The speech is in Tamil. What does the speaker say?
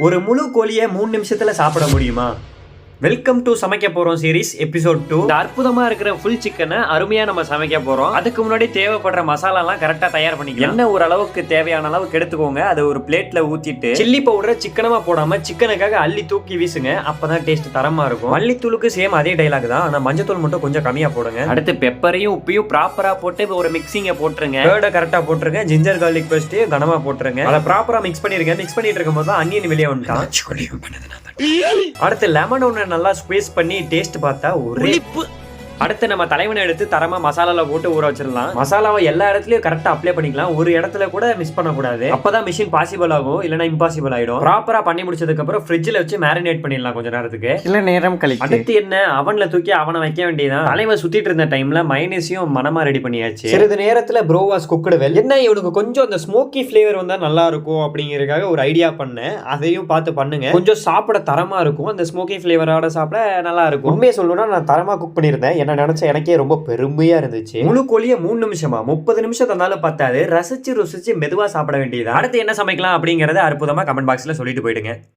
ஒரு முழு கோழியை 3 நிமிஷத்துல சாப்பிட முடியுமா? வெல்கம் டு சமைக்க போறோம் சீரிஸ் எபிசோட் 2. இந்த அற்புதமா இருக்கிற ஃபுல் சிக்கனை அருமையா நம்ம சமைக்க போறோம். அதுக்கு முன்னாடி தேவைப்படுற மசாலா எல்லாம் கரெக்டா தயார் பண்ணிக்கலாம். என்ன ஒரு அளவுக்கு தேவையான அளவுக்கு எடுத்துக்கோங்க. அதை ஒரு பிளேட்ல ஊத்திட்டு சில்லி பவுடரை சிக்கனமா போடாம சிக்கனுக்காக அள்ளி தூக்கி வீசுங்க. அப்பதான் டேஸ்ட் தரமா இருக்கும். மல்லித்தூளுக்கு சேம் அதே டைலாக் தான், ஆனா மஞ்சத்தூள் மட்டும் கொஞ்சம் கம்மியா போடுங்க. அடுத்து பெப்பரையும் உப்பையும் ப்ராப்பரா போட்டு ஒரு மிக்சிங்க போட்டுருங்க. கேர்டை கரெக்டா போட்டுருங்க. ஜிஞ்சர் கார்லிக் பேஸ்ட் கனமா போட்டுருங்க. அதை ப்ராப்பரா மிக்ஸ் பண்ணிருங்க. மிக்ஸ் பண்ணிட்டு இருக்கும் போது அன்னியன் வெளியே வந்துட்டான். அடுத்து லெமன் ஒன்று நல்லா ஸ்குவீஸ் பண்ணி டேஸ்ட் பார்த்தா ஒரே அடுத்து நம்ம தலைவனை எடுத்து தரமா மசாலால போட்டு ஊற வச்சிடலாம். மசாலாவை எல்லா இடத்துலயும் கரெக்டா அப்ளை பண்ணிக்கலாம். ஒரு இடத்துல கூட மிஸ் பண்ணக்கூடாது. அப்பதான் மிஷின் பாசிபிள் ஆகும், இல்லைன்னா இம்பாசிபிள் ஆயிடும். ப்ராப்பரா பண்ணி முடிச்சதுக்கு அப்புறம் ஃப்ரிட்ஜ்ல வச்சு மேரினேட் பண்ணிடலாம் கொஞ்ச நேரத்துக்கு. இல்ல நேரம் கழிச்சு அடுத்து என்ன அவன்ல தூக்கி அவனை வைக்க வேண்டியதான். தலைவன் சுத்திட்டு இருந்த டைம்ல மைனஸையும் மனமா ரெடி பண்ணியாச்சு. சிறிது நேரத்துல ப்ரோவாஸ் குக்குடு வெல். என்ன இவனுக்கு கொஞ்சம் அந்த ஸ்மோக்கி ஃபிளேவர் வந்தா நல்லா இருக்கும் அப்படிங்கறதுக்காக ஒரு ஐடியா பண்ணேன். அதையும் பார்த்து பண்ணுங்க. கொஞ்சம் சாப்பிட தரமா இருக்கும். அந்த ஸ்மோக்கி ஃபிளேவரோட சாப்பிட நல்லா இருக்கும். உண்மையை சொல்லணும்னா நான் தரமா குக் பண்ணியிருந்தேன். என்ன நினைச்ச எனக்கே ரொம்ப பெருமையா இருந்துச்சு. முழு கோழியை 3 நிமிஷமா 30 நிமிஷம் தந்தாலும் பத்தாது. ரசிச்சு ருசிச்சு மெதுவா சாப்பிட வேண்டியது. அடுத்து என்ன சமைக்கலாம் அப்படிங்கறத அற்புதமா கமெண்ட் பாக்ஸ்ல சொல்லிட்டு போயிடுங்க.